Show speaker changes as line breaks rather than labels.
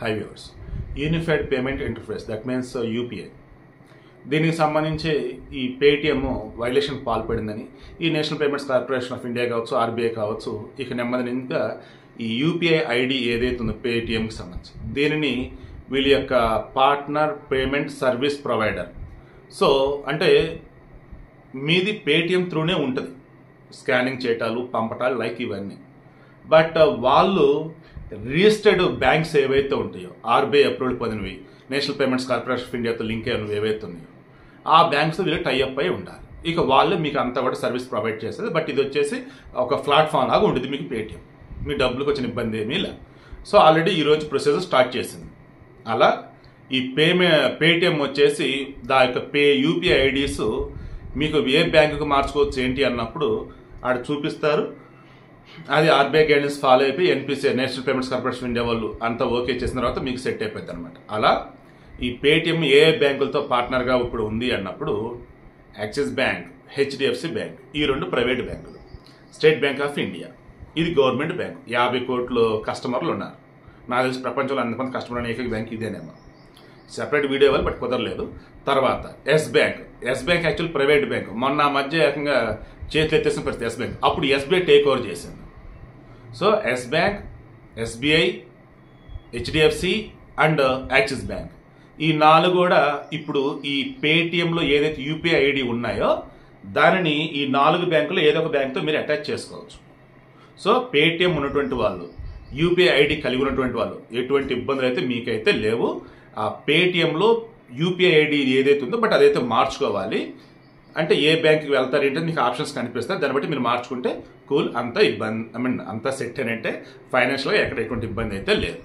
High viewers, unified payment interface that means UPI, దీనికి సంబంధించి ఈ పేటిఎం వైలేషన్ పాల్పడిందని ఈ national payments corporation of India కావచ్చు, ఆర్బీఐ కావచ్చు, ఇక నెమ్మదిగా ఈ యూపీఐ ఐడి ఏదైతే ఉందో పేటిఎంకి సంబంధించి దీనిని వీళ్ళ యొక్క partner payment service provider, so అంటే మీది పేటిఎం త్రూనే ఉంటుంది స్కానింగ్ చేయటాలు, పంపటాలు లైక్ ఇవన్నీ. బట్ వాళ్ళు రిజిస్టర్డ్ బ్యాంక్స్ ఏవైతే ఉంటాయో, ఆర్బీఐ అప్రూవల్ పొందినవి, నేషనల్ పేమెంట్స్ కార్పొరేషన్ ఆఫ్ ఇండియాతో లింక్ అయినవి ఏవైతే ఉన్నాయో ఆ బ్యాంక్స్ వీళ్ళు టైఅప్ అయి ఉండాలి. ఇక వాళ్ళు మీకు అంతా కూడా సర్వీస్ ప్రొవైడ్ చేస్తుంది. బట్ ఇది వచ్చేసి ఒక ప్లాట్ఫామ్ లాగా ఉంటుంది మీకు పేటిఎం. మీ డబ్బులకు వచ్చిన ఇబ్బంది ఏమీ లేదు. సో ఆల్రెడీ ఈరోజు ప్రొసీజర్ స్టార్ట్ చేసింది. అలా ఈ పేటిఎం వచ్చేసి దాని యొక్క యూపీఐ ఐడీస్ మీకు ఏ బ్యాంకుకు మార్చుకోవచ్చు ఏంటి అన్నప్పుడు ఆడ చూపిస్తారు. అది ఆర్బీఐ గైడెన్స్ ఫాలో అయిపోయి NPCI national payments corporation India వాళ్ళు అంతా ఓకే చేసిన తర్వాత మీకు సెట్ అయిపోద్ది అనమాట. అలా ఈ పేటిఎం ఏ బ్యాంకులతో పార్ట్నర్గా ఇప్పుడు ఉంది అన్నప్పుడు యాక్సిస్ బ్యాంక్, హెచ్డిఎఫ్సి బ్యాంక్, ఈ రెండు ప్రైవేట్ బ్యాంకులు, స్టేట్ బ్యాంక్ ఆఫ్ ఇండియా ఇది గవర్నమెంట్ బ్యాంక్. 50 కోట్ల కస్టమర్లు ఉన్నారు. నాకు తెలిసి ప్రపంచంలో అంతమంది కస్టమర్ అనే ఏకైక బ్యాంక్ ఇదేనేమో. సెపరేట్ వీడియో ఇవ్వాలి బట్ కుదరలేదు. తర్వాత Yes Bank actual private bank. మొన్న మధ్య ఏకంగా చేతులు ఎత్తేసిన పరిస్థితి ఎస్ బ్యాంక్. అప్పుడు ఎస్బీఐ టేక్ ఓవర్ చేసింది. So Yes Bank, SBI, HDFC and Axis Bank, ఈ 4 కూడా ఇప్పుడు ఈ పేటిఎంలో ఏదైతే యూపీఐ ఐడి ఉన్నాయో దానిని ఈ 4 బ్యాంకులో ఏదో ఒక బ్యాంకుతో మీరు అటాచ్ చేసుకోవచ్చు. సో పేటిఎం ఉన్నటువంటి వాళ్ళు, యూపీఐ ఐడి కలిగి ఉన్నటువంటి వాళ్ళు ఎటువంటి ఇబ్బందులు అయితే మీకైతే లేవు. ఆ పేటిఎంలో యూపీఐ ఐడి ఏదైతే ఉందో బట్ అదైతే మార్చుకోవాలి. అంటే ఏ బ్యాంక్కి వెళ్తారు ఏంటంటే మీకు ఆప్షన్స్ కనిపిస్తాయి. దాన్ని బట్టి మీరు మార్చుకుంటే కూల్, అంత ఇబ్బంది అంతా సెట్ అని అంటే ఫైనాన్షియల్గా ఎక్కడ ఎటువంటి ఇబ్బంది అయితే లేదు.